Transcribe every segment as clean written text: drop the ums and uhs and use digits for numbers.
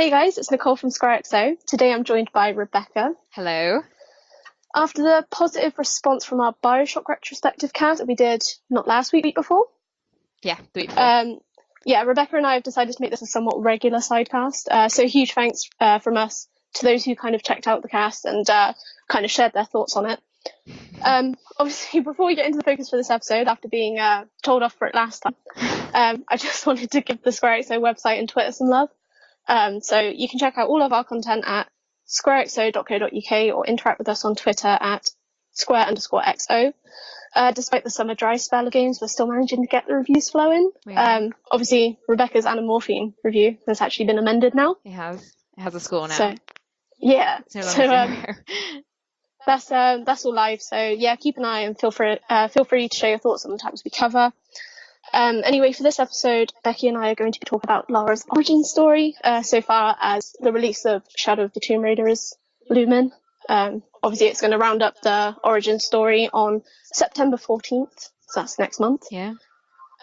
Hey guys, it's Nicole from SquareXO. Today I'm joined by Rebecca. Hello. After the positive response from our Bioshock retrospective cast that we did not last week, week before, Yeah, the week before. Rebecca and I have decided to make this a somewhat regular sidecast. So huge thanks from us to those who kind of checked out the cast and kind of shared their thoughts on it. Obviously, before we get into the focus for this episode, after being told off for it last time, I just wanted to give the SquareXO website and Twitter some love. So you can check out all of our content at squarexo.co.uk or interact with us on Twitter at square_xo. Despite the summer dry spell of games, we're still managing to get the reviews flowing. Yeah. Obviously, Rebecca's Anamorphine review has actually been amended now. It has. It has a score now. So, yeah. It's no longer zero. That's all live. So yeah, keep an eye and feel free to share your thoughts on the topics we cover. Anyway, for this episode, Becky and I are going to be talking about Lara's origin story, so far as the release of Shadow of the Tomb Raider is looming. Obviously, it's going to round up the origin story on September 14th, so that's next month. Yeah.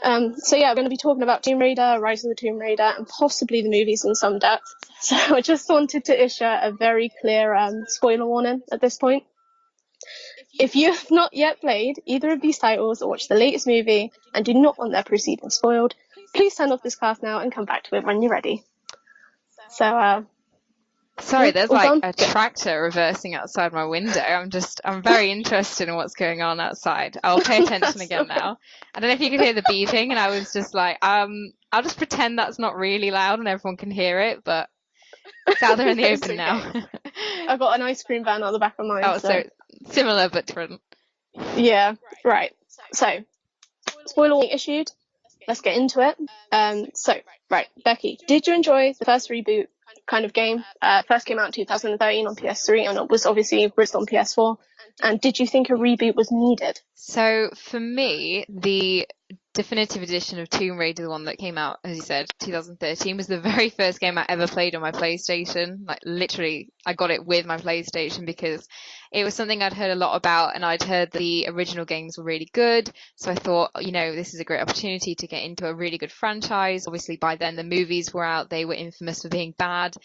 We're going to be talking about Tomb Raider, Rise of the Tomb Raider, and possibly the movies in some depth. So I just wanted to issue a very clear spoiler warning at this point. If you have not yet played either of these titles or watched the latest movie and do not want their proceedings spoiled, please turn off this cast now and come back to it when you're ready. So, Sorry, there's all like done? a tractor reversing outside my window. I'm very interested in what's going on outside. I'll pay attention again now. I don't know if you could hear the beeping, and I was just like, I'll just pretend that's not really loud and everyone can hear it, but it's out there in the It's open okay. now. I've got an ice cream van on the back of mine. Oh, so similar but different. Yeah, right. So, spoiler warning issued. Let's get into it. Becky, did you enjoy the first reboot kind of game? First came out in 2013 on PS3 and it was obviously released on PS4. And did you think a reboot was needed? So for me, the definitive edition of Tomb Raider, the one that came out, as you said, 2013, was the very first game I ever played on my PlayStation. Like literally, I got it with my PlayStation because it was something I'd heard a lot about, and I'd heard the original games were really good. So I thought, this is a great opportunity to get into a really good franchise. Obviously, by then the movies were out; they were infamous for being bad.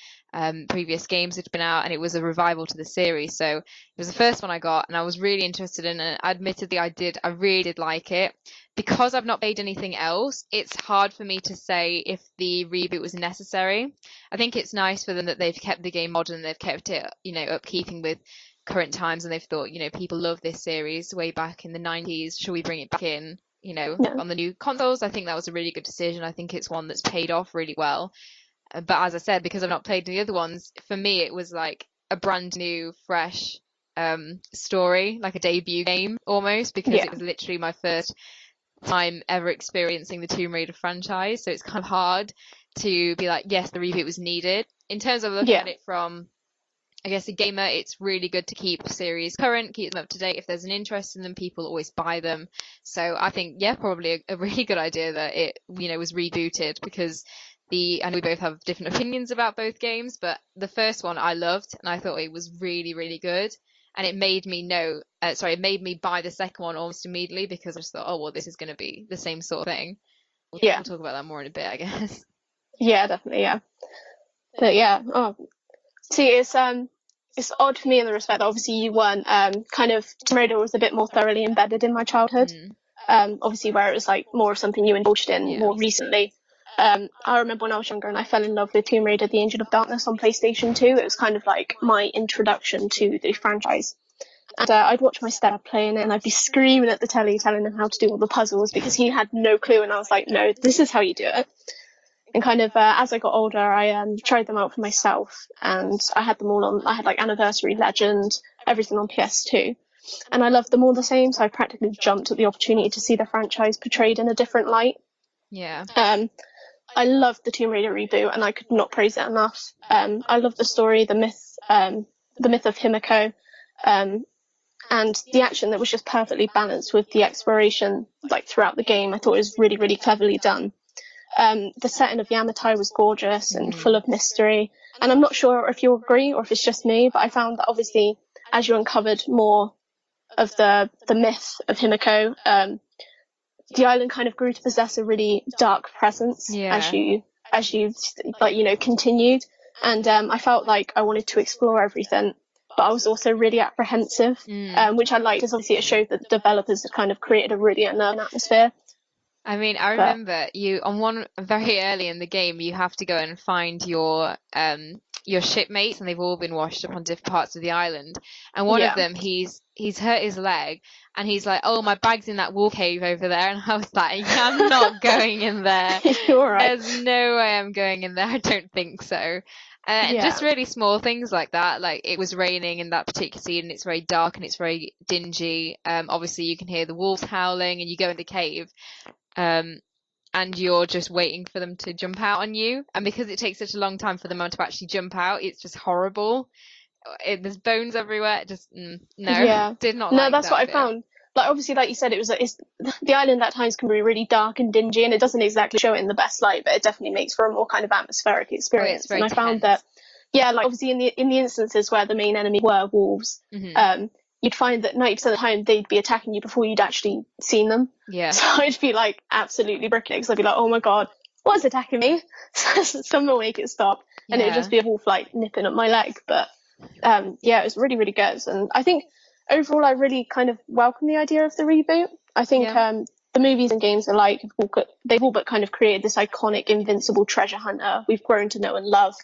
Previous games had been out, and it was a revival to the series. So it was the first one I got, and I was really interested in it. Admittedly, I really did like it. Because I've not played anything else, it's hard for me to say if the reboot was necessary. I think it's nice for them that they've kept the game modern, they've kept it, upkeeping with current times, and they've thought, people love this series way back in the 90s. Should we bring it back in, on the new consoles? I think that was a really good decision. I think it's one that's paid off really well. But as I said, because I've not played the other ones, for me it was like a brand new, fresh story, like a debut game almost, because it was literally my first time ever experiencing the Tomb Raider franchise. So it's kind of hard to be like, yes, the reboot was needed. In terms of looking at it from, I guess, a gamer, it's really good to keep series current, keep them up to date. If there's an interest in them, people always buy them. So I think, probably a really good idea that it, was rebooted, because I know we both have different opinions about both games, but the first one I loved, and I thought it was really, really good. And it made me it made me buy the second one almost immediately, because I just thought, oh, well, this is going to be the same sort of thing. We'll talk about that more in a bit, I guess. Yeah, definitely, yeah. But see, it's odd for me in the respect that obviously you weren't, kind of, Tomb Raider was a bit more thoroughly embedded in my childhood. Obviously where it was like more of something you indulged in more recently. I remember when I was younger and I fell in love with Tomb Raider: The Angel of Darkness on PlayStation 2. It was kind of like my introduction to the franchise. And I'd watch my stepdad playing it and I'd be screaming at the telly, telling him how to do all the puzzles because he had no clue. And I was like, no, this is how you do it. And kind of as I got older, I tried them out for myself. And I had them all on, I had like Anniversary, Legend, everything on PS2. And I loved them all the same. So I practically jumped at the opportunity to see the franchise portrayed in a different light. Yeah. I loved the Tomb Raider reboot, and I could not praise it enough. I love the story, the myth of Himiko, and the action that was just perfectly balanced with the exploration, like throughout the game. I thought it was really, really cleverly done. The setting of Yamatai was gorgeous and full of mystery, and I'm not sure if you agree or if it's just me, but I found that obviously as you uncovered more of the myth of Himiko, the island kind of grew to possess a really dark presence as you continued. and I felt like I wanted to explore everything, but I was also really apprehensive, which I liked because obviously it showed that the developers had kind of created a really unnerving atmosphere. I mean, I remember you on one very early in the game, you have to go and find your shipmates, and they've all been washed up on different parts of the island. And one of them, he's hurt his leg, and he's like, "Oh, my bag's in that wall cave over there." And I was like, yeah, "I'm not going in there. You're right. There's no way I'm going in there. I don't think so." And just really small things like that. Like it was raining in that particular scene, and it's very dark and it's very dingy. Obviously, you can hear the wolves howling, and you go in the cave. And you're just waiting for them to jump out on you, and because it takes such a long time for them to actually jump out, it's just horrible. There's bones everywhere. Just did not. No, that's what I found. Like obviously, like you said, it's the island at times can be really dark and dingy, and it doesn't exactly show it in the best light, but it definitely makes for a more kind of atmospheric experience. And I found that, like obviously in the instances where the main enemy were wolves, you'd find that 90% of the time they'd be attacking you before you'd actually seen them. Yeah. So I'd be like absolutely bricking it because I'd be like, oh my god, what's attacking me? Someone make it stop. And it'd just be a wolf like nipping at my leg. But it was really, really good. And I think overall I really kind of welcome the idea of the reboot. I think the movies and games alike, they've all but kind of created this iconic invincible treasure hunter we've grown to know and love.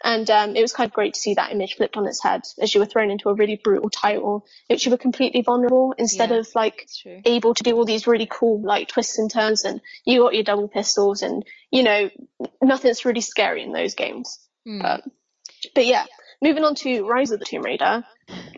And it was kind of great to see that image flipped on its head as you were thrown into a really brutal title, which you were completely vulnerable instead of like able to do all these really cool like twists and turns, and you got your double pistols, and nothing's really scary in those games. But yeah, moving on to Rise of the Tomb Raider,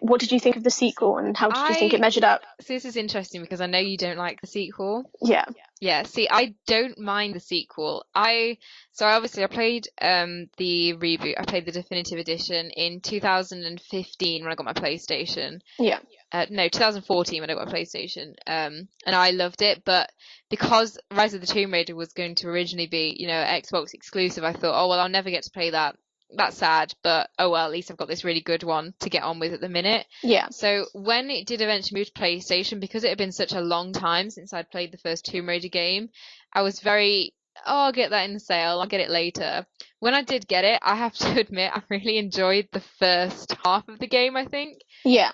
what did you think of the sequel, and how did you think it measured up? So this is interesting because I know you don't like the sequel. Yeah, see, I don't mind the sequel. I played the reboot. I played the definitive edition in 2015 when I got my PlayStation. Yeah. No, 2014 when I got a PlayStation. And I loved it, but because Rise of the Tomb Raider was going to originally be, Xbox exclusive, I thought, oh well, I'll never get to play that. That's sad, but oh well, at least I've got this really good one to get on with at the minute. Yeah. So when it did eventually move to PlayStation, because it had been such a long time since I'd played the first Tomb Raider game, I was very, I'll get that in the sale, I'll get it later. When I did get it, I have to admit, I really enjoyed the first half of the game, I think. Yeah.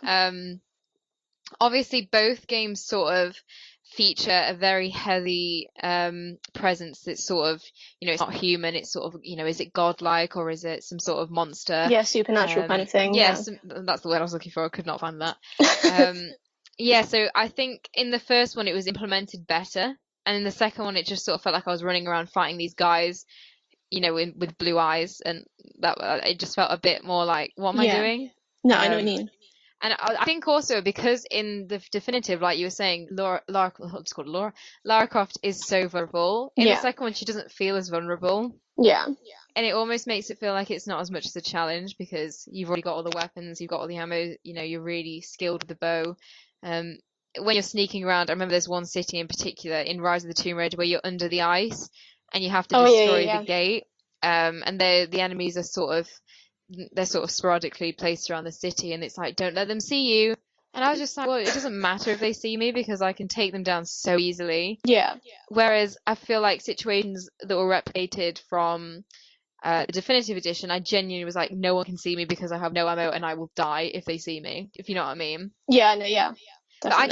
Obviously, both games sort of feature a very heavy presence that's sort of, it's not human, it's sort of, is it godlike or is it some sort of monster? Yeah, supernatural kind of thing. Yes, that's the word I was looking for. I could not find that. So I think in the first one it was implemented better, and in the second one it just sort of felt like I was running around fighting these guys, with blue eyes, and that it just felt a bit more like, what am I doing? No, I know what you mean. And I think also because in the definitive, like you were saying, Lara Croft is so vulnerable. In the second one, she doesn't feel as vulnerable. Yeah. And it almost makes it feel like it's not as much as a challenge because you've already got all the weapons, you've got all the ammo, you're really skilled with the bow. When you're sneaking around, I remember there's one city in particular in Rise of the Tomb Raider where you're under the ice and you have to destroy the gate. And the enemies are they're sort of sporadically placed around the city, and it's like, don't let them see you. And I was just like, well, it doesn't matter if they see me because I can take them down so easily. Yeah. Whereas I feel like situations that were replicated from the definitive edition, I genuinely was like, no one can see me because I have no ammo and I will die if they see me, if you know what I mean. Yeah, no, yeah. But I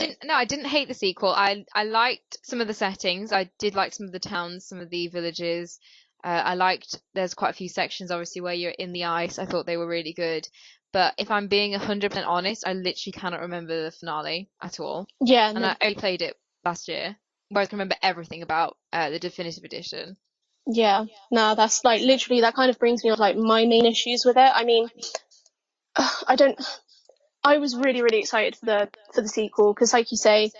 didn't hate the sequel. I liked some of the settings. I did like some of the towns, some of the villages. I liked, there's quite a few sections obviously where you're in the ice. I thought they were really good. But if I'm being 100% honest, I literally cannot remember the finale at all. Yeah. And I only played it last year, whereas I can remember everything about the definitive edition. Yeah. No, that's like literally, that kind of brings me on like my main issues with it. I mean, I was really, really excited for the sequel because, like you say,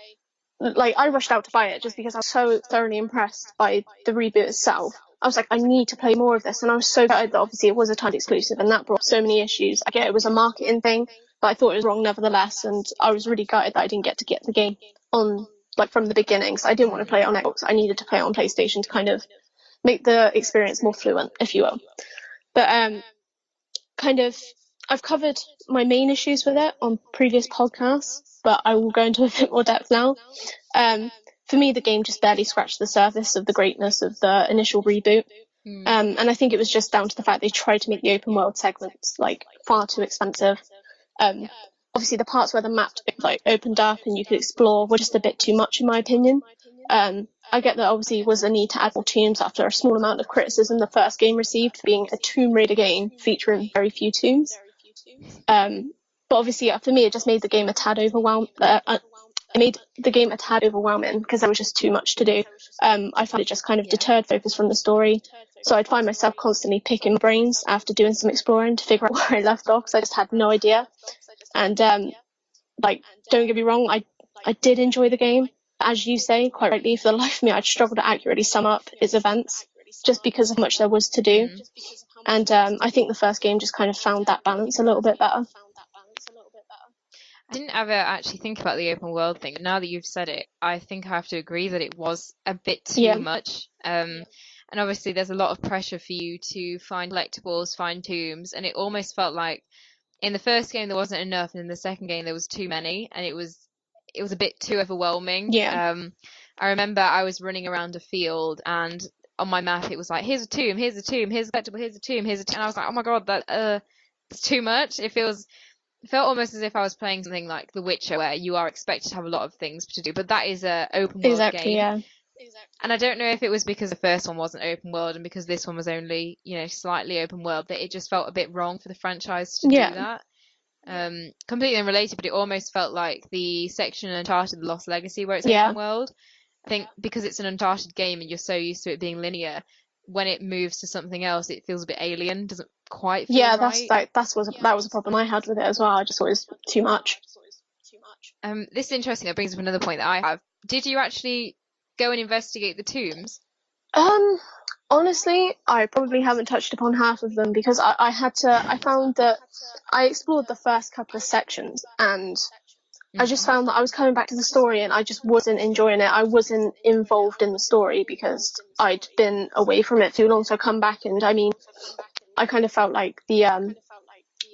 like I rushed out to buy it just because I was so thoroughly impressed by the reboot itself. I was like, I need to play more of this, and I was so excited that obviously it was a timed exclusive, and that brought so many issues. I get it was a marketing thing, but I thought it was wrong nevertheless, and I was really gutted that I didn't get to get the game on like from the beginning. So I didn't want to play it on Xbox. I needed to play it on PlayStation to kind of make the experience more fluent, if you will. But I've covered my main issues with it on previous podcasts, but I will go into a bit more depth now. For me, the game just barely scratched the surface of the greatness of the initial reboot. And I think it was just down to the fact they tried to make the open world segments like far too expensive. Obviously the parts where the map like opened up and you could explore were just a bit too much in my opinion. I get that obviously was a need to add more tombs after a small amount of criticism the first game received for being a Tomb Raider game featuring very few tombs. But obviously for me it just made the game a tad overwhelming. It made the game a tad overwhelming because there was just too much to do. I found it just kind of deterred focus from the story. So I'd find myself constantly picking brains after doing some exploring to figure out where I left off because I just had no idea. And like, don't get me wrong, I did enjoy the game. As you say, quite rightly, for the life of me, I'd struggle to accurately sum up its events just because of how much there was to do. And I think the first game just kind of found that balance a little bit better. I didn't ever actually think about the open world thing. Now that you've said it, I think I have to agree that it was a bit too much. And obviously there's a lot of pressure for you to find collectibles, find tombs, and it almost felt like in the first game there wasn't enough, and in the second game there was too many, and it was a bit too overwhelming. I remember I was running around a field, and on my map it was like, here's a tomb, here's a tomb, here's a collectible, here's a tomb, here's a tomb, and I was like, oh my god, that it's too much. It felt almost as if I was playing something like The Witcher, where you are expected to have a lot of things to do, but that is a open world game. Yeah. And I don't know if it was because the first one wasn't open world and because this one was only, slightly open world, that it just felt a bit wrong for the franchise to do that. Completely unrelated, but it almost felt like the section in Uncharted: The Lost Legacy where it's open world. I think because it's an Uncharted game and you're so used to it being linear, when it moves to something else, it feels a bit alien. Doesn't quite feel right. That was a problem I had with it as well. I just thought it was too much. This is interesting. That brings up another point that I have. Did you actually go and investigate the tombs? Honestly, I probably haven't touched upon half of them because I found that I explored the first couple of sections and I just found that I was coming back to the story and I just wasn't enjoying it. I wasn't involved in the story because I'd been away from it too long. So I come back and I kind of felt like the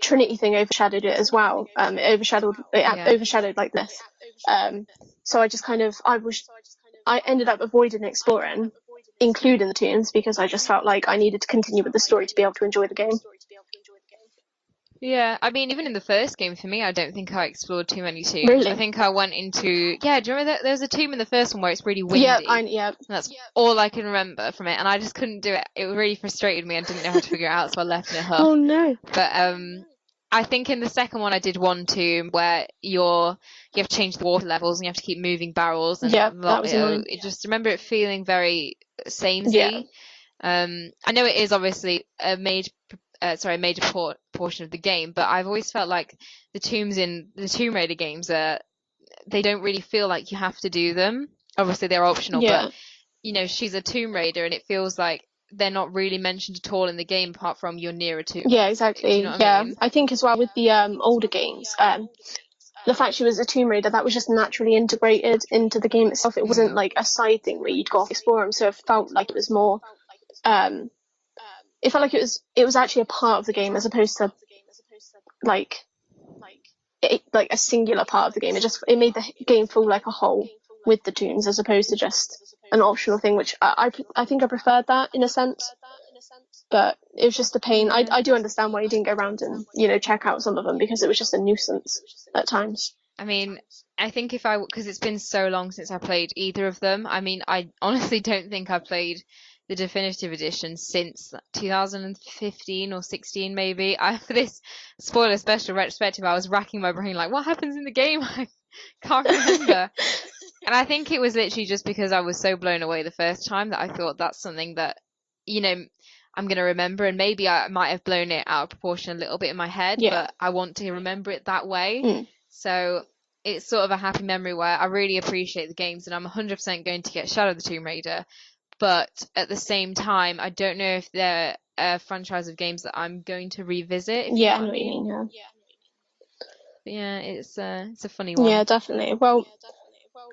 Trinity thing overshadowed it as well. It overshadowed like this. So I just I ended up avoiding exploring, including the tombs, because I just felt like I needed to continue with the story to be able to enjoy the game. Yeah, I mean, even in the first game, for me, I don't think I explored too many tombs. Really? I think I went into... Yeah, do you remember that there's a tomb in the first one where it's really windy? Yeah. That's all I can remember from it, and I just couldn't do it. It really frustrated me. I didn't know how to figure it out, so I left in a huff. Oh, no. But I think in the second one, I did one tomb where you have to change the water levels and you have to keep moving barrels. And that was annoying. Just remember it feeling very samey. I know it is obviously a major portion of the game, but I've always felt like the tombs in the Tomb Raider games they don't really feel like you have to do them. Obviously they're optional, but she's a Tomb Raider and it feels like they're not really mentioned at all in the game apart from you're near a tomb. Yeah, exactly. Do you know what I mean? I think as well with the older games, the fact she was a Tomb Raider, that was just naturally integrated into the game itself. It wasn't like a side thing where you'd go off explore them, so it felt like it was more it felt like it was actually a part of the game as opposed to like a singular part of the game. It made the game feel like a whole with the tombs as opposed to just an optional thing, which I think I preferred that in a sense. But it was just a pain. I do understand why you didn't go around and check out some of them because it was just a nuisance at times. I mean, I think because it's been so long since I played either of them. I mean, I honestly don't think I've played the definitive edition since 2015 or 16 maybe. For this spoiler special retrospective, I was racking my brain like, what happens in the game? I can't remember. And I think it was literally just because I was so blown away the first time that I thought that's something that I'm going to remember, and maybe I might have blown it out of proportion a little bit in my head, but I want to remember it that way. So it's sort of a happy memory where I really appreciate the games and I'm 100% going to get Shadow of the Tomb Raider. But at the same time, I don't know if they're a franchise of games that I'm going to revisit. I know what you mean, But yeah, it's a funny one. Yeah, definitely. Well,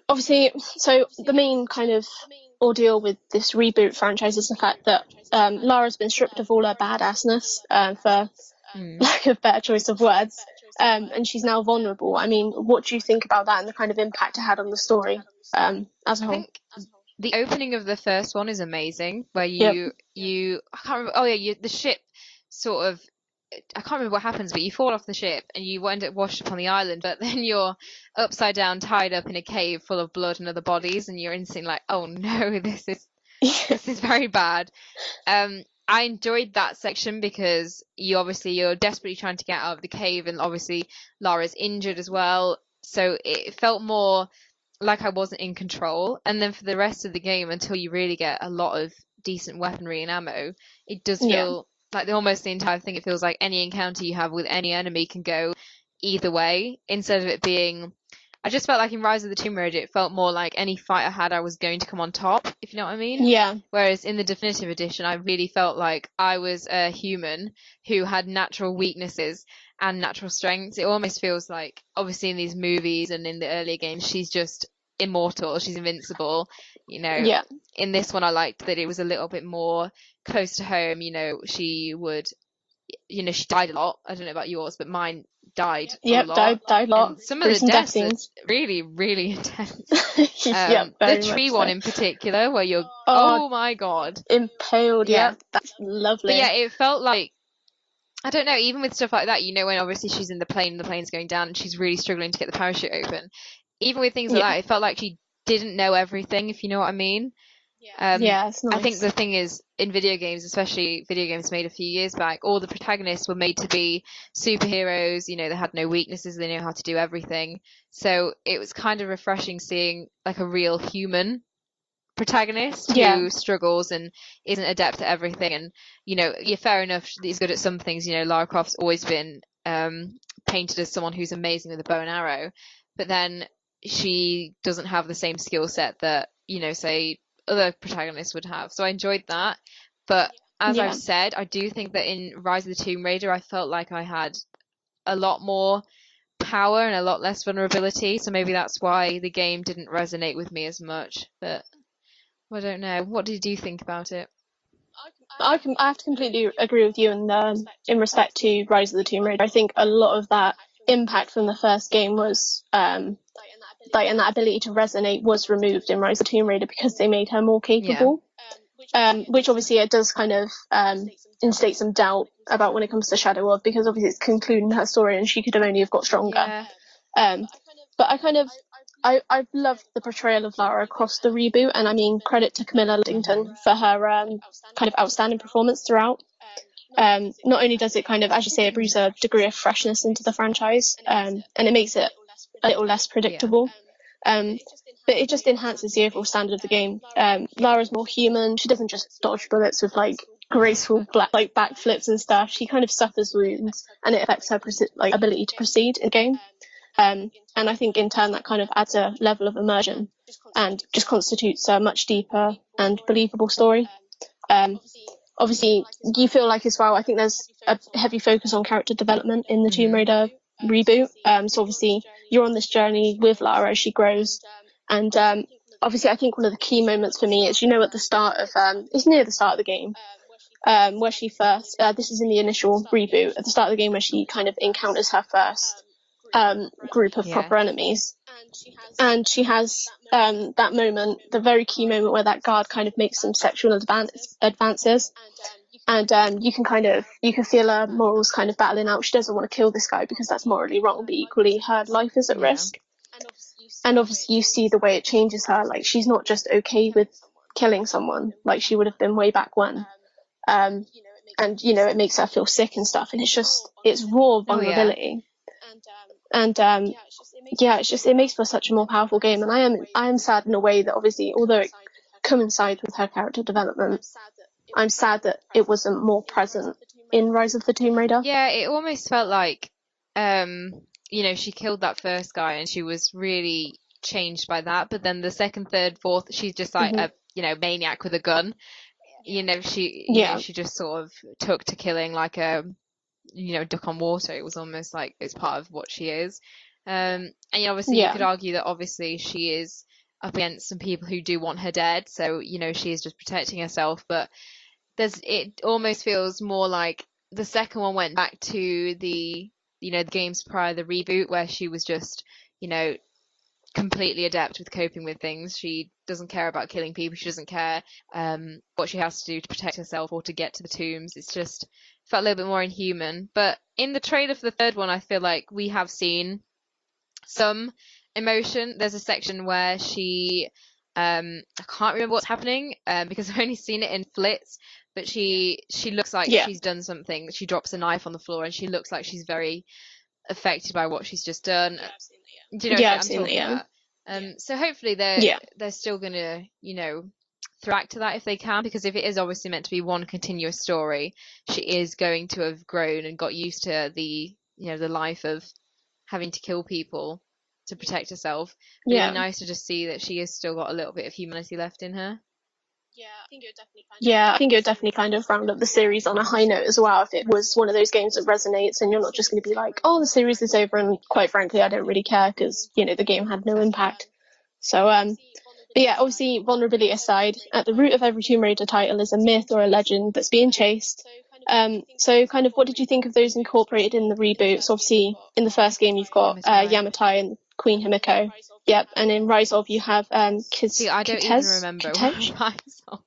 obviously, so the main kind of ordeal with this reboot franchise is the fact that Lara's been stripped of all her badassness, for lack of better choice of words, and she's now vulnerable. I mean, what do you think about that and the kind of impact it had on the story as a whole? The opening of the first one is amazing, where you I can't remember. Oh yeah, the ship sort of. I can't remember what happens, but you fall off the ship and you end up washed up on the island. But then you're upside down, tied up in a cave full of blood and other bodies, and you're instantly like, "Oh no, this is very bad." I enjoyed that section because you're desperately trying to get out of the cave, and obviously Lara's injured as well, so it felt more like I wasn't in control. And then for the rest of the game, until you really get a lot of decent weaponry and ammo, it does feel like almost the entire thing. It feels like any encounter you have with any enemy can go either way, instead of it being. I just felt like in Rise of the Tomb Raider, it felt more like any fight I had, I was going to come on top, if you know what I mean. Yeah. Whereas in the Definitive Edition, I really felt like I was a human who had natural weaknesses and natural strengths. It almost feels like, obviously in these movies and in the earlier games, she's just immortal, she's invincible. Yeah. In this one, I liked that it was a little bit more close to home. She would, she died a lot. I don't know about yours, but mine died a lot. Died a lot. And some of the death deaths are scenes. really, really intense. Very The tree much one so. in particular, where you're, oh my god, impaled. Yeah, that's lovely. But yeah, it felt like, I don't know, even with stuff like that, when obviously she's in the plane and the plane's going down and she's really struggling to get the parachute open. Even with things like that, it felt like she didn't know everything, if you know what I mean. Yeah, it's nice. I think the thing is, in video games, especially video games made a few years back, all the protagonists were made to be superheroes. They had no weaknesses, they know how to do everything. So it was kind of refreshing seeing like a real human protagonist who struggles and isn't adept at everything. And you're fair enough, he's good at some things. Lara Croft's always been painted as someone who's amazing with a bow and arrow, but then she doesn't have the same skill set that say other protagonists would have. So I enjoyed that. But as I've said, I do think that in Rise of the Tomb Raider, I felt like I had a lot more power and a lot less vulnerability. So maybe that's why the game didn't resonate with me as much. But I don't know. What did you think about it? I have to completely agree with you in respect to Rise of the Tomb Raider. I think a lot of that impact from the first game was and that ability to resonate was removed in Rise of the Tomb Raider because they made her more capable. Which obviously it does kind of instate some doubt about when it comes to Shadow of, because obviously it's concluding her story and she could have only have got stronger. But I've loved the portrayal of Lara across the reboot, and I mean, credit to Camilla Luddington for her kind of outstanding performance throughout. Not only does it kind of, as you say, it brings a degree of freshness into the franchise, and it makes it a little less predictable. But it just enhances the overall standard of the game. Lara's more human. She doesn't just dodge bullets with like graceful backflips and stuff. She kind of suffers wounds, and it affects her ability to proceed in the game. And I think in turn that kind of adds a level of immersion and just constitutes a much deeper and believable story. Obviously, you feel like as well, I think there's a heavy focus on character development in the Tomb Raider reboot. So obviously you're on this journey with Lara as she grows. And obviously I think one of the key moments for me is, at the start of, it's near the start of the game, where she first, this is in the initial reboot, at the start of the game where she kind of encounters her first group of proper enemies. And she has that moment, the very key moment where that guard kind of makes some sexual advances. And you can feel her morals kind of battling out. She doesn't want to kill this guy because that's morally wrong, but equally her life is at risk. And obviously you see the way it changes her. Like, she's not just okay with killing someone like she would have been way back when. And it makes her feel sick and stuff. And it's raw vulnerability. And it makes for such a more powerful game. And I am sad in a way that obviously, although it coincides with her character development, I'm sad that it wasn't more present in Rise of the Tomb Raider. Yeah, it almost felt like, she killed that first guy and she was really changed by that. But then the second, third, fourth, she's just like a maniac with a gun. She just sort of took to killing like a duck on water. It was almost like it's part of what she is. And obviously you could argue that obviously she is up against some people who do want her dead, so she is just protecting herself. But it almost feels more like the second one went back to the the games prior to the reboot, where she was just completely adept with coping with things. She doesn't care about killing people. She doesn't care what she has to do to protect herself or to get to the tombs. It's just felt a little bit more inhuman. But in the trailer for the third one, I feel like we have seen some emotion. There's a section where she I can't remember what's happening because I've only seen it in flits, but she looks like she's done something. She drops a knife on the floor and she looks like she's very affected by what she's just done. Do you know what I'm talking about? So hopefully they're still gonna, throw to that if they can, because if it is obviously meant to be one continuous story, she is going to have grown and got used to the life of having to kill people to protect herself. But it'd be nice to just see that she has still got a little bit of humanity left in her. I think it would definitely kind of round up the series on a high note as well, if it was one of those games that resonates and you're not just going to be like, oh, the series is over and quite frankly I don't really care because the game had no impact. So but yeah, obviously, vulnerability aside, at the root of every Tomb Raider title is a myth or a legend that's being chased. So kind of what did you think of those incorporated in the reboots? Obviously, in the first game you've got Yamatai and Queen Himiko. Yep, and in Rise of you have See, I don't even remember Rise of.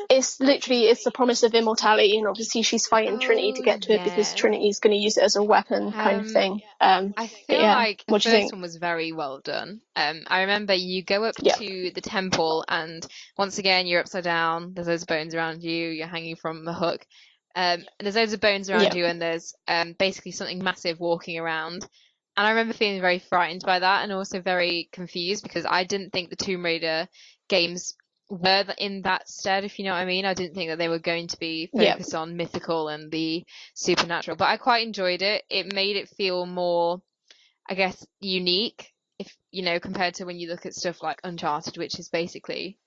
It's the promise of immortality, and obviously she's fighting Trinity to get to it because Trinity's going to use it as a weapon, kind of thing. I feel like the first one was very well done. I remember you go up to the temple, and once again you're upside down. There's loads of bones around you. You're hanging from a hook. And there's loads of bones around you, and there's basically something massive walking around. And I remember feeling very frightened by that and also very confused because I didn't think the Tomb Raider games were in that stead, if you know what I mean. I didn't think that they were going to be focused on mythical and the supernatural, but I quite enjoyed it. It made it feel more, I guess, unique, if compared to when you look at stuff like Uncharted, which is basically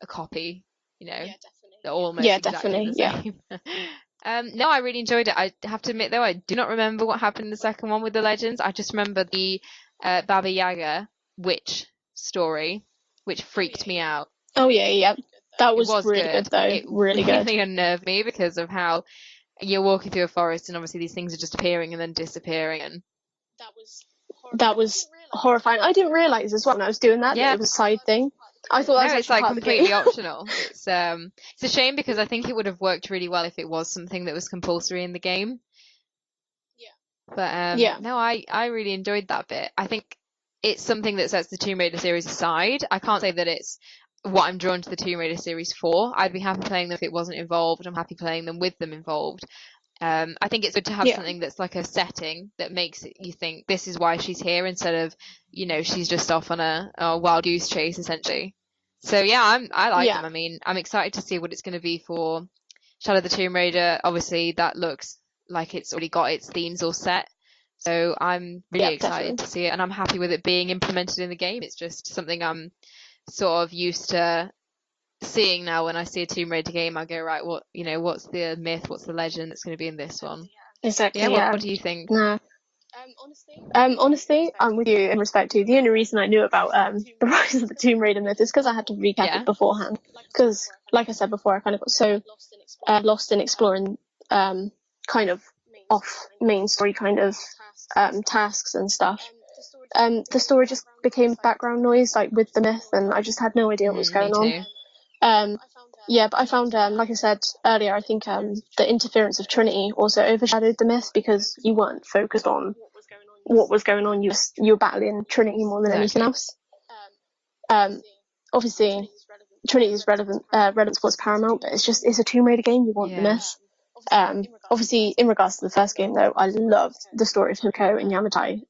a copy, they're almost exactly the same. No, I really enjoyed it. I have to admit, though, I do not remember what happened in the second one with the legends. I just remember the Baba Yaga witch story, which freaked me out. Oh, yeah. That was really good, though. It really unnerved me because of how you're walking through a forest and obviously these things are just appearing and then disappearing. And that was horrifying. I didn't realise as well when I was doing that that it was a side thing. I thought that was it's like completely optional. It's a shame because I think it would have worked really well if it was something that was compulsory in the game. But no, I really enjoyed that bit. I think it's something that sets the Tomb Raider series aside. I can't say that it's what I'm drawn to the Tomb Raider series for. I'd be happy playing them if it wasn't involved. I'm happy playing them with them involved. I think it's good to have something that's like a setting that makes you think this is why she's here instead of she's just off on a wild goose chase essentially. So yeah, I like them. I mean, I'm excited to see what it's going to be for Shadow of the Tomb Raider. Obviously, that looks like it's already got its themes all set. So I'm really excited to see it, and I'm happy with it being implemented in the game. It's just something I'm sort of used to seeing now. When I see a Tomb Raider game, I go, right, what's the myth, what's the legend that's going to be in this one? Exactly. Yeah. What do you think? Nah. Honestly, I'm with you in respect to the only reason I knew about the Rise of the Tomb Raider myth is because I had to recap it beforehand. Because, like I said before, I kind of got so lost in exploring kind of off main story kind of tasks and stuff. The story just became background noise, like with the myth, and I just had no idea what was going on. But I found, like I said earlier, I think the interference of Trinity also overshadowed the myth because you weren't focused on what was going on. You were battling Trinity more than anything else. Obviously, Trinity's relevance was paramount, but it's a Tomb Raider game. You want the myth. Obviously, in regards to the first game, though, I loved the story of Himiko and Yamatai.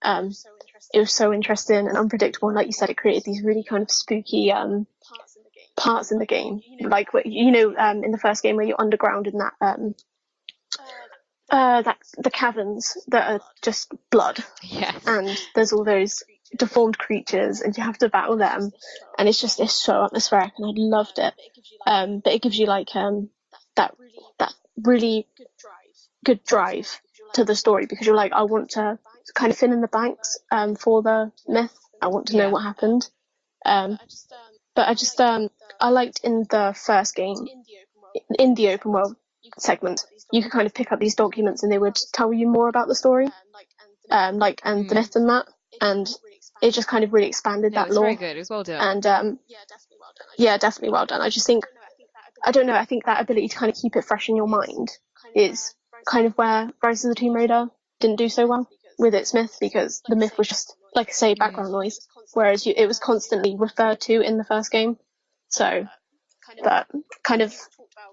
It was so interesting and unpredictable, and like you said, it created these really kind of spooky parts in the game, like in the first game where you're underground in the caverns that are just blood, and there's all those deformed creatures, and you have to battle them, and it's so atmospheric, and I loved it. But it gives you like that really good drive to the story because you're like, I want to kind of fill in the blanks for the myth. I want to know what happened. But I liked in the first game, in the open world segment, you could kind of pick up these documents and they would tell you more about the story, and the myth and that. And it just kind of really expanded that it's lore. very good. It was well done. And yeah, definitely well done. I just think, I don't know, I think that ability to kind of keep it fresh in your mind is kind of where Rise of the Tomb Raider didn't do so well with its myth, because the myth was just, like I say, background noise, whereas it was constantly referred to in the first game. So that kind of,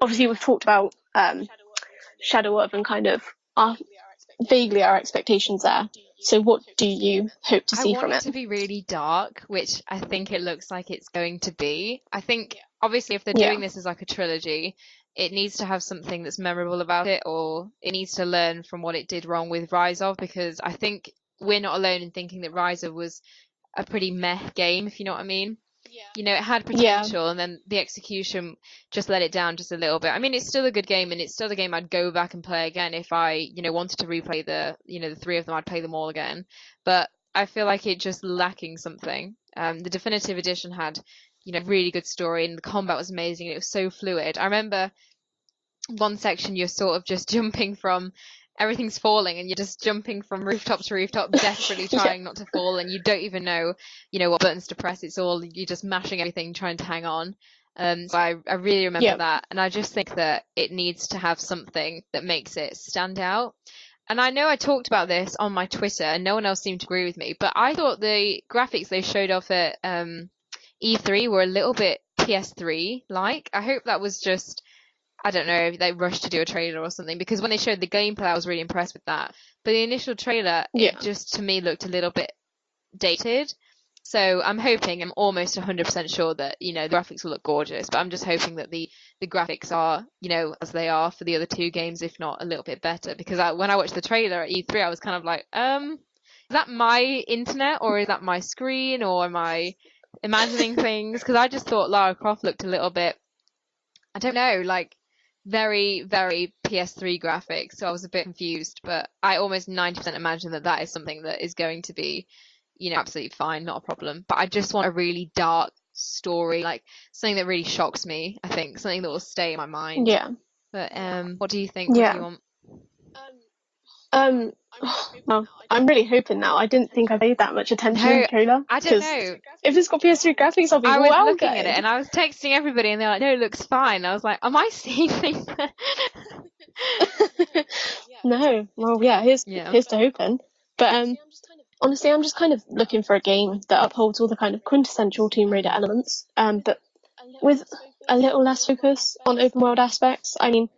obviously we've talked about Shadow of and kind of vaguely our expectations there. So what do you hope to see from it? I want it to be really dark, which I think it looks like it's going to be. I think, obviously, if they're doing this as like a trilogy, it needs to have something that's memorable about it, or it needs to learn from what it did wrong with Rise of, because I think we're not alone in thinking that Rise of was a pretty meh game, if you know what I mean. You know, it had potential, and then the execution just let it down just a little bit. I mean, it's still a good game, and it's still a game I'd go back and play again if I, wanted to replay the three of them. I'd play them all again. But I feel like it just lacking something. The definitive edition had, really good story, and the combat was amazing. And it was so fluid. I remember one section you're sort of just jumping from, everything's falling, and you're just jumping from rooftop to rooftop, desperately trying not to fall, and you don't even know, what buttons to press. It's all, you're just mashing everything, trying to hang on. So I really remember that, and I just think that it needs to have something that makes it stand out. And I know I talked about this on my Twitter, and no one else seemed to agree with me, but I thought the graphics they showed off at E3 were a little bit PS3-like. I hope that was just, I don't know, if they rushed to do a trailer or something, because when they showed the gameplay, I was really impressed with that. But the initial trailer, it just, to me, looked a little bit dated. So I'm almost 100% sure that, the graphics will look gorgeous, but I'm just hoping that the graphics are, as they are for the other two games, if not a little bit better. Because when I watched the trailer at E3, I was kind of like, is that my internet, or is that my screen, or am I imagining things? Because I just thought Lara Croft looked a little bit, I don't know, like very, very PS3 graphics. So I was a bit confused, but I almost 90% imagine that is something that is going to be, absolutely fine, not a problem. But I just want a really dark story, like something that really shocks me, I think, something that will stay in my mind. Yeah. But what do you think? What do you want? Well, I'm really hoping now. I didn't think I paid that much attention in the trailer. I don't know. If it's got PS3 graphics, I'll be I was well looking good. at it, and I was texting everybody, and they're like, "No, it looks fine." I was like, "Am I seeing things?" No. Well, yeah. Here's to hoping. But honestly, I'm just kind of looking for a game that upholds all the kind of quintessential Tomb Raider elements, but with a little less focus on open world aspects. I mean,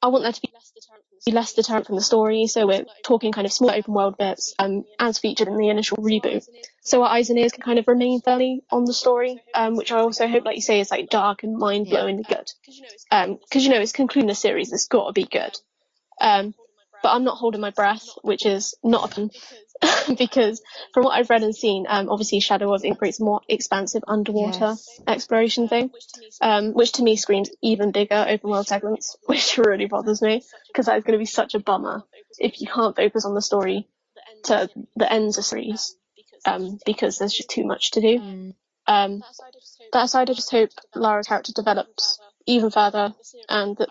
I want there to be less deterrent from the story, so we're talking kind of small open world bits, as featured in the initial reboot. So our eyes and ears can kind of remain fairly on the story, which I also hope, like you say, is like dark and mind-blowingly good. Because it's concluding the series, it's got to be good. But I'm not holding my breath, which is not a pun, because from what I've read and seen, obviously Shadow of incorporates a more expansive underwater exploration thing, which to me screams even bigger open world segments, which really bothers me, because that is going to be such a bummer if you can't focus on the story to the ends of series, because there's just too much to do. That aside, I just hope Lara's character develops even further, and that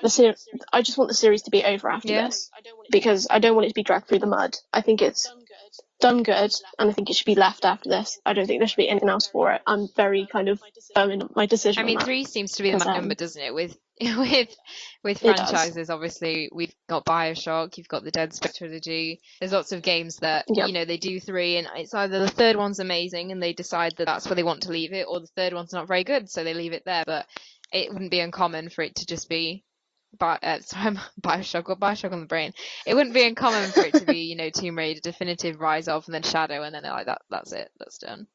I just want the series to be over after this, because I don't want it to be dragged through the mud. I think it's done good, and I think it should be left after this. I don't think there should be anything else for it. I'm very kind of firm in my decision. I mean, 3 seems to be the number, doesn't it? With franchises, obviously, we've got BioShock, you've got the Dead Space trilogy. There's lots of games that, they do 3, and it's either the third one's amazing and they decide that that's where they want to leave it, or the third one's not very good, so they leave it there. But it wouldn't be uncommon for it to just be BioShock, got BioShock on the brain. It wouldn't be uncommon for it to be, Tomb Raider, definitive, Rise of, and then Shadow, and then they're like, that's it, that's done.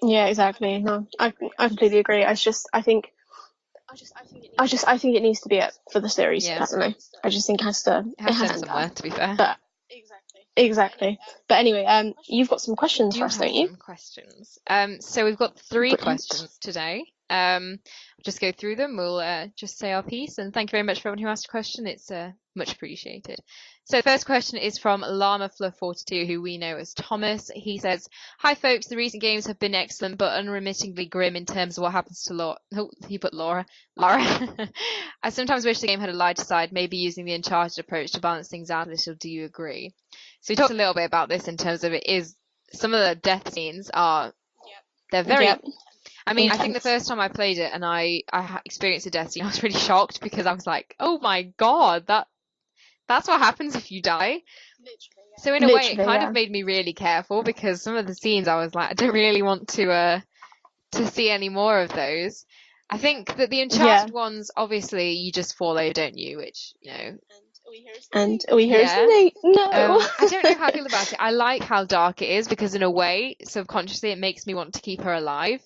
Yeah, exactly. No, I completely agree. I think it needs to be it for the series. Definitely. I just think it has to somewhere, to be fair. But, exactly. But anyway, you've got some questions for us, don't you? Some questions. So we've got 3 questions today. Just go through them. We'll just say our piece, and thank you very much for everyone who asked a question. It's much appreciated. So the first question is from LlamaFluff42, who we know as Thomas. He says, "Hi folks, the recent games have been excellent but unremittingly grim in terms of what happens to Laura." Oh, he put Lara. I sometimes wish the game had a lighter side, maybe using the Uncharted approach to balance things out a little. Do you agree? So we talked a little bit about this in terms of it is some of the death scenes they're very. Yep. I mean, I think the Intense. first time I played it and I experienced a death scene, I was really shocked because I was like, oh my god, that's what happens if you die. So in a way, it Literally, kind yeah. of made me really careful because some of the scenes I was like, I don't really want to see any more of those. I think that the Uncharted ones, obviously, you just follow, don't you? Which, you know. And are we here? Yeah. No. I don't know how I feel about it. I like how dark it is because in a way, subconsciously, it makes me want to keep her alive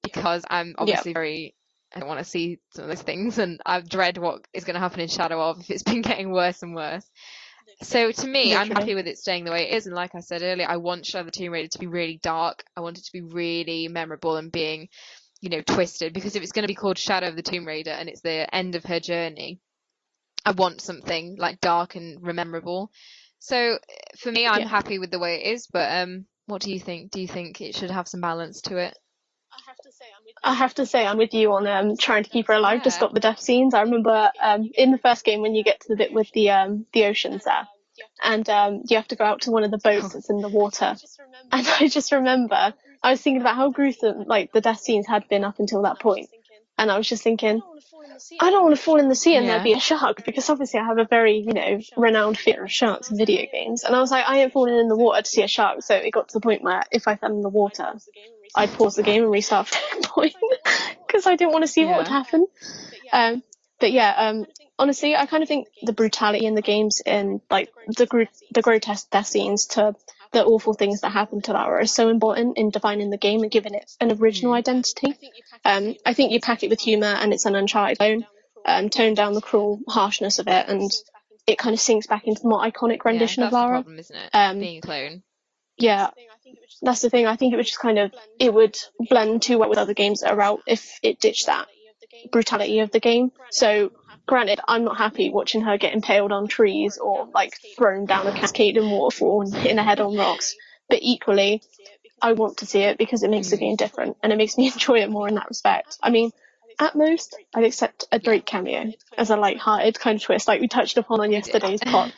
because I'm obviously I don't want to see some of those things and I dread what is going to happen in Shadow of if it's been getting worse and worse. So to me, I'm happy with it staying the way it is. And like I said earlier, I want Shadow of the Tomb Raider to be really dark. I want it to be really memorable and being, you know, twisted. Because if it's going to be called Shadow of the Tomb Raider and it's the end of her journey, I want something like dark and memorable. So for me, I'm happy with the way it is. But what do you think? Do you think it should have some balance to it? I have to say I'm with you on trying to keep her alive to stop the death scenes. I remember in the first game when you get to the bit with the oceans there, and you have to go out to one of the boats that's in the water. And I just remember I was thinking about how gruesome like the death scenes had been up until that point, and I was just thinking, I don't want to fall in the sea and there be a shark, because obviously I have a very, renowned fear of sharks in video games. And I was like, I ain't falling in the water to see a shark. So it got to the point where if I fell in the water, I'd pause the game and restart from that point because I didn't want to see what would happen. Honestly, I kind of think the brutality in the games and like the grotesque death scenes to the awful things that happen to Lara is so important in defining the game and giving it an original identity. I think you pack it with humour and it's an Uncharted tone, tone down the cruel harshness of it, and it kind of sinks back into the more iconic rendition of Lara. That's the problem, isn't it? Being a clone. Yeah, that's the thing. I think it would just it would blend too well with other games that are out if it ditched that brutality of the game. So, granted, I'm not happy watching her get impaled on trees or like thrown down a cascade and waterfall and hitting her head on rocks. But equally, I want to see it because it makes the game different and it makes me enjoy it more in that respect. I mean, at most, I'd accept a Drake cameo as a light-hearted kind of twist, like we touched upon on yesterday's pod.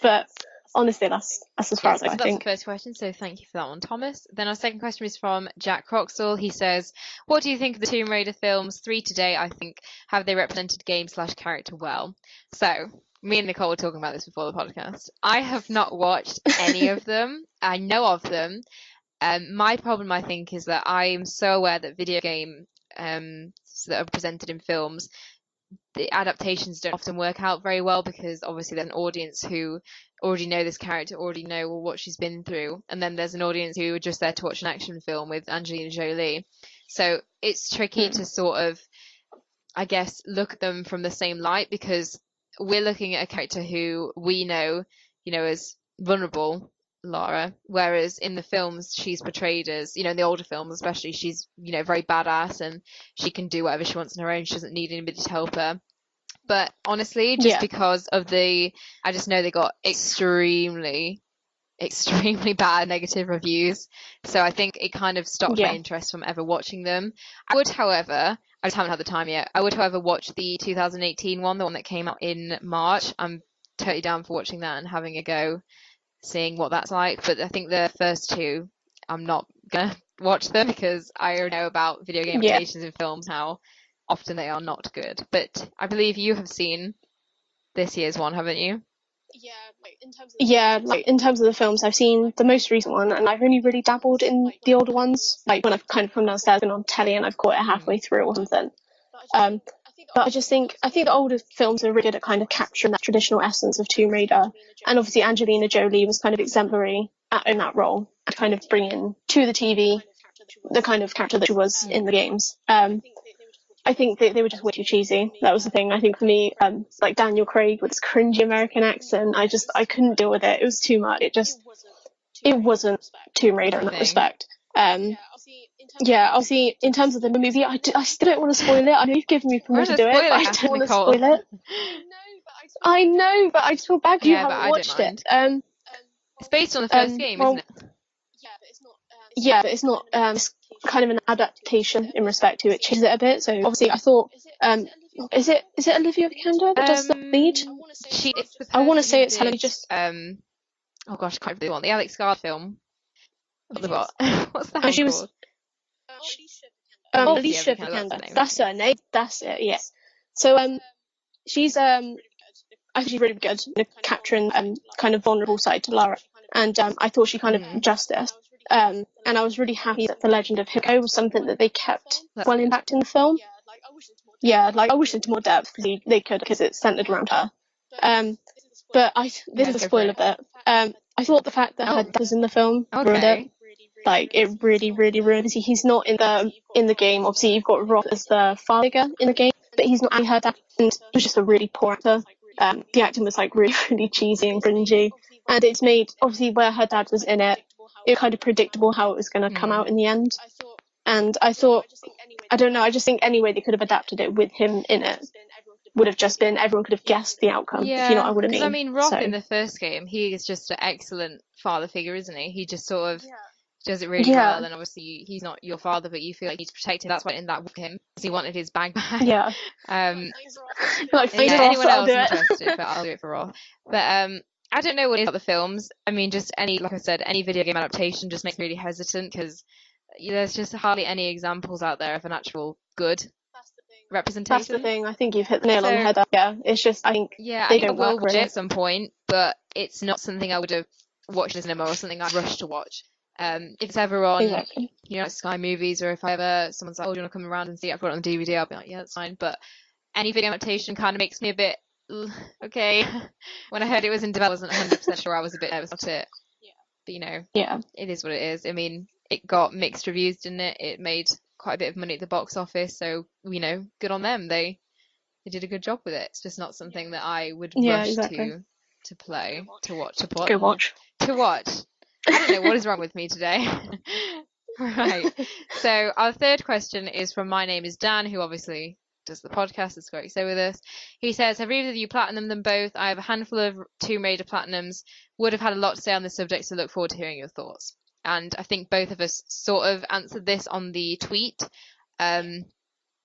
but honestly, that's as far as I think. That's the first question, so thank you for that one, Thomas. Then our second question is from Jack Croxall. He says, what do you think of the Tomb Raider films? 3 today, I think. Have they represented game/character well? So, me and Nicole were talking about this before the podcast. I have not watched any of them. I know of them. My problem, I think, is that I'm so aware that video game that are presented in films, the adaptations don't often work out very well because obviously there's an audience who already know this character, already know what she's been through, and then there's an audience who are just there to watch an action film with Angelina Jolie. So it's tricky to sort of, I guess, look at them from the same light because we're looking at a character who we know, as vulnerable, Lara, whereas in the films she's portrayed as, in the older films especially, she's, very badass and she can do whatever she wants on her own. She doesn't need anybody to help her. But honestly, just because of I just know they got extremely bad negative reviews. So I think it kind of stopped my interest from ever watching them. I would, however, I just haven't had the time yet. I would, however, watch the 2018 one, the one that came out in March. I'm totally down for watching that and having a go, seeing what that's like. But I think the first two, I'm not gonna watch them because I already know about video game adaptations in films, how often they are not good. But I believe you have seen this year's one, haven't you? In terms of the films, I've seen the most recent one, and I've only really dabbled in the older ones, like when I've kind of come downstairs and on telly and I've caught it halfway through or something. But I think the older films are really good at kind of capturing that traditional essence of Tomb Raider, and obviously Angelina Jolie was kind of exemplary in that role, and kind of bringing to the TV the kind of character that she was in the games. I think they were just way too cheesy. That was the thing. I think for me, like Daniel Craig with his cringy American accent, I couldn't deal with it. It was too much. It wasn't Tomb Raider in that respect. Obviously, in terms of the movie, I still don't want to spoil it. I know you've given me permission to do it, but I don't want to spoil it. I know, but I just feel bad because you haven't watched it. It's based on the first game, isn't it? Yeah, but it's not. It's kind of an adaptation in respect to it changes it a bit. So obviously, I thought, is it Olivia Vikander that does the lead? I want to say it's Helen. Oh gosh, I can't remember the one. The Alex Gard film. Not the bot. What's that Oh, one she was. called? Alicia Vikander, that's her Vikander. name. That's her name. That's it. Yes. So she's I think she's really good at capturing kind of vulnerable side to Lara, and I thought she kind of did justice. And I was really happy that the legend of Hiko was something that they kept That's well good. intact in the film. Yeah, like I wish into more depth they could, because it's centered around her. But this is a go for spoiler it. bit. I thought the fact that her dad was in the film ruined it. Okay. Like it really, really ruined it. He's not in the game. Obviously, you've got Roth as the father figure in the game, but he's not actually her dad. And he was just a really poor actor. The acting was like really, really cheesy and cringy, and it's made obviously where her dad was in it. It was kind of predictable how it was going to come out in the end. And I thought, I don't know, I just think any way they could have adapted it with him in it would have just been, everyone could have guessed the outcome, if you know what I would have because mean. Roth So in the first game, he is just an excellent father figure, isn't he? He just sort of does it really yeah, well, and obviously he's not your father, but you feel like he's protected. That's why in that with him, because he wanted his bag back. yeah. Like Yeah, Roth, anyone I'll else do it. interested, but I'll do it for Roth. But I don't know what it is about the films. I mean, just any, like I said, any video game adaptation just makes me really hesitant, because there's just hardly any examples out there of an actual good representation. That's the thing. I think you've hit the nail on the head. Yeah, it's just I think Yeah, they I think don't I will work watch it really. at some point, but it's not something I would have watched in cinema or something I'd rush to watch. If it's ever on, Exactly. Sky Movies, or if someone's like, oh, do you want to come around and see it? I've got it on DVD, I'll be like, yeah, that's fine. But any video adaptation kind of makes me a bit, okay. When I heard it was in development, I wasn't 100% sure. I was a bit nervous about it. But, Yeah. it is what it is. I mean, it got mixed reviews, didn't it? It made quite a bit of money at the box office, so, good on them. They did a good job with it. It's just not something that I would rush exactly. to play, to watch. Go watch. To watch. I don't know what is wrong with me today. Right. So our third question is from My Name is Dan, who obviously does the podcast. That's great. So with us, he says, "Have either of you platinum them both? I have a handful of Tomb Raider platinums. Would have had a lot to say on this subject, so look forward to hearing your thoughts." And I think both of us sort of answered this on the tweet. I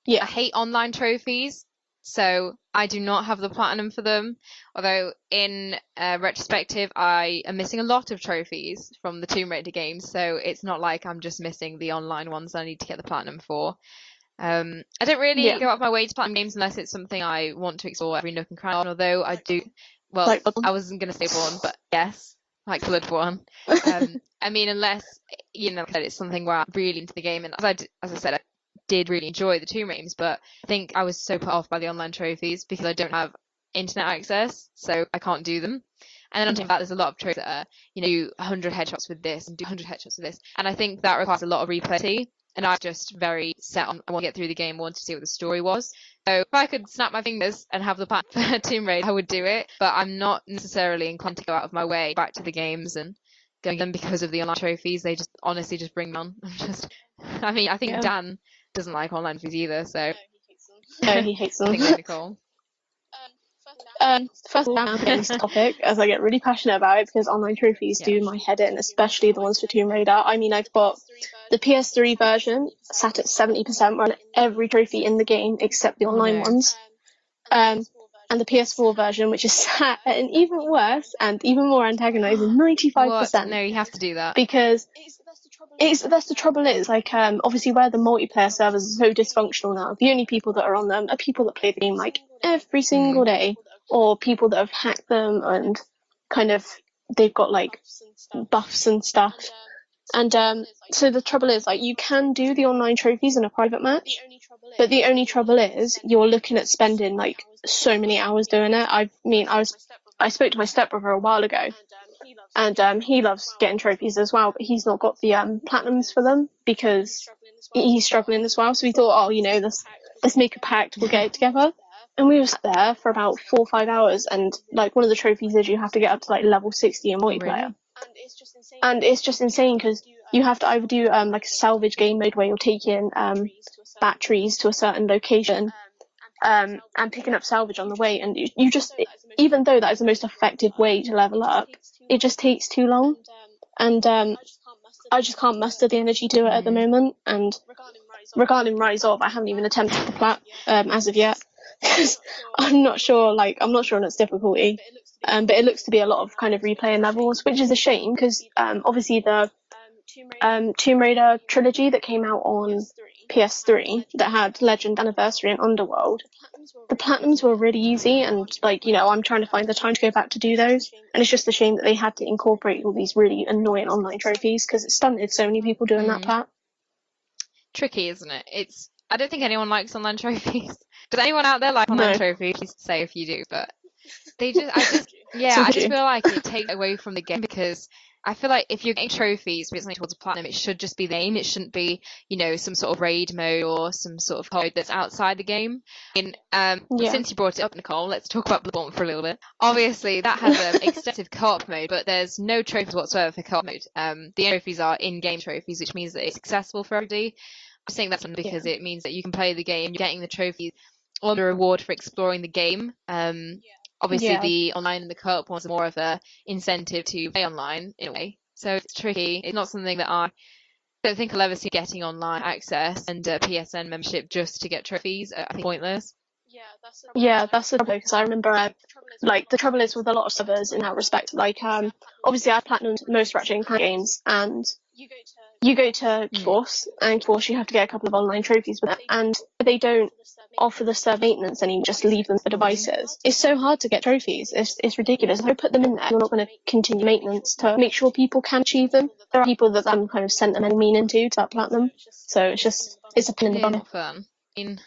hate online trophies, so I do not have the platinum for them. Although in retrospective, I am missing a lot of trophies from the Tomb Raider games, so it's not like I'm just missing the online ones I need to get the platinum for. I don't really go out of my way to platinum games unless it's something I want to explore every nook and cranny on, although I do. Well, Like I wasn't going to say Born, but yes, like Bloodborne. I mean, unless, it's something where I'm really into the game, and as I said, I did really enjoy the Tomb Raids, but I think I was so put off by the online trophies because I don't have internet access, so I can't do them. And then on top of that, there's a lot of trophies that are, do 100 headshots with this and do 100 headshots with this. And I think that requires a lot of replay. And I'm just very set on, I want to get through the game, I want to see what the story was. So if I could snap my fingers and have the pack for Tomb Raider, I would do it. But I'm not necessarily inclined to go out of my way back to the games and going them because of the online trophies. They just honestly just bring me on. I think Dan doesn't like online trophies either, so. No, he hates them. I think so, Nicole. First of all, I'm getting this topic as I get really passionate about it because online trophies do my head in, especially the ones for Tomb Raider. I mean, I've got the PS3 version sat at 70%, where every trophy in the game except the online ones. And the PS4 version, which is sat at an even worse and even more antagonizing 95%. What? No, you have to do that. Because that's the trouble is, like, obviously where the multiplayer servers are so dysfunctional now, the only people that are on them are people that play the game like every single day, or people that have hacked them and kind of they've got like buffs and stuff. And so the trouble is, like, you can do the online trophies in a private match, but the only trouble is you're looking at spending like so many hours doing it. I spoke to my stepbrother a while ago, and he loves getting trophies as well, but he's not got the platinums for them because he's struggling as well. So we thought, let's make a pact, we'll get it together. And we were sat there for about 4 or 5 hours, and like one of the trophies is you have to get up to like level 60 in multiplayer. Really? And it's just insane because you have to either do like a salvage game mode where you're taking batteries to a certain location and picking up salvage on the way, and you just, even though that is the most effective way to level up, it just takes too long, and I just can't muster the energy to it at the moment. And regarding Rise Of, I haven't even attempted the plat as of yet because I'm not sure on its difficulty, but it looks to be a lot of kind of replay and levels, which is a shame because obviously the Tomb Raider trilogy that came out on PS3 that had Legend, Anniversary, and Underworld, the platinums were really easy, and like, you know, I'm trying to find the time to go back to do those, and it's just a shame that they had to incorporate all these really annoying online trophies because it stunted so many people doing that part. Tricky, isn't it? I don't think anyone likes online trophies. Does anyone out there like online trophies? Please say if you do, but I just feel like it takes away from the game, because I feel like if you're getting trophies for something towards a platinum, it should just be the game. It shouldn't be, you know, some sort of raid mode or some sort of code that's outside the game. And since you brought it up, Nicole, let's talk about Bloodborne for a little bit. Obviously, that has an extensive co-op mode, but there's no trophies whatsoever for co-op mode. The trophies are in-game trophies, which means that it's accessible for everybody. I think that's because it means that you can play the game, you're getting the trophies or the reward for exploring the game. Obviously, the online and the co-op ones are more of a incentive to play online in a way. So it's tricky. It's not something that I don't think I'll ever see getting online access and a PSN membership just to get trophies. I think pointless. Yeah, that's the trouble, because I remember, like, the trouble is with a lot of servers in that respect. Like, obviously I platinumed most Ratchet and Clank games, and you go to Force, and Force you have to get a couple of online trophies with it, and they don't offer the server maintenance anymore, just leave them for devices. It's so hard to get trophies. It's ridiculous. If I put them in there, you're not going to continue maintenance to make sure people can achieve them. There are people that kind of sentiment mean into that platinum, so it's a pain in the bum. Fun.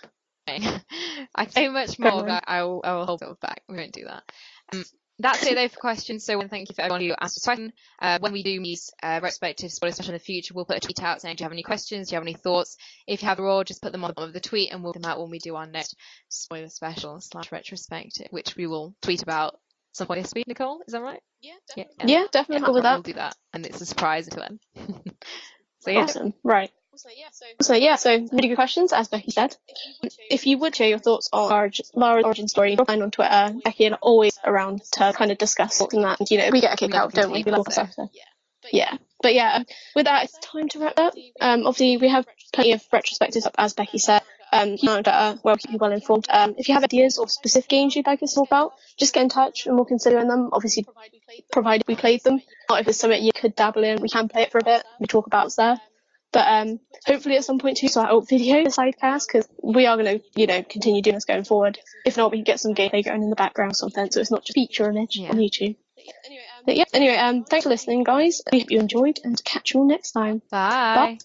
I say much more, but I will hold it back. We won't do that. That's it though for questions. So thank you for everyone who asked a question. When we do meet retrospective spoiler session in the future, we'll put a tweet out saying, do you have any questions? Do you have any thoughts? If you have a raw, just put them on the bottom of the tweet and we'll come out when we do our next spoiler special / retrospective, which we will tweet about some point this week. Nicole, is that right? Yeah, definitely. Yeah, we'll do that, and it's a surprise until then. So yeah. Awesome. Right. So really good questions, as Becky said. If you would share your thoughts on Lara's origin story, you'll find on Twitter. Becky and always around to kind of discuss thoughts on that. And, you know, we get a kick out, don't we? We love stuff. So. Yeah. But yeah, with that, it's time to wrap up. Obviously, we have plenty of retrospectives up, as Becky said. Keep you well informed. If you have ideas or specific games you'd like us to talk about, just get in touch and we'll consider them. Obviously, provided we played them. Or if it's something you could dabble in, we can play it for a bit. We talk about it there. But hopefully at some point too, so our video, the sidecast, because we are going to, you know, continue doing this going forward. If not, we can get some gameplay going in the background or something, so it's not just feature image on YouTube. But yeah, anyway, thanks for listening, guys. I hope you enjoyed, and catch you all next time. Bye.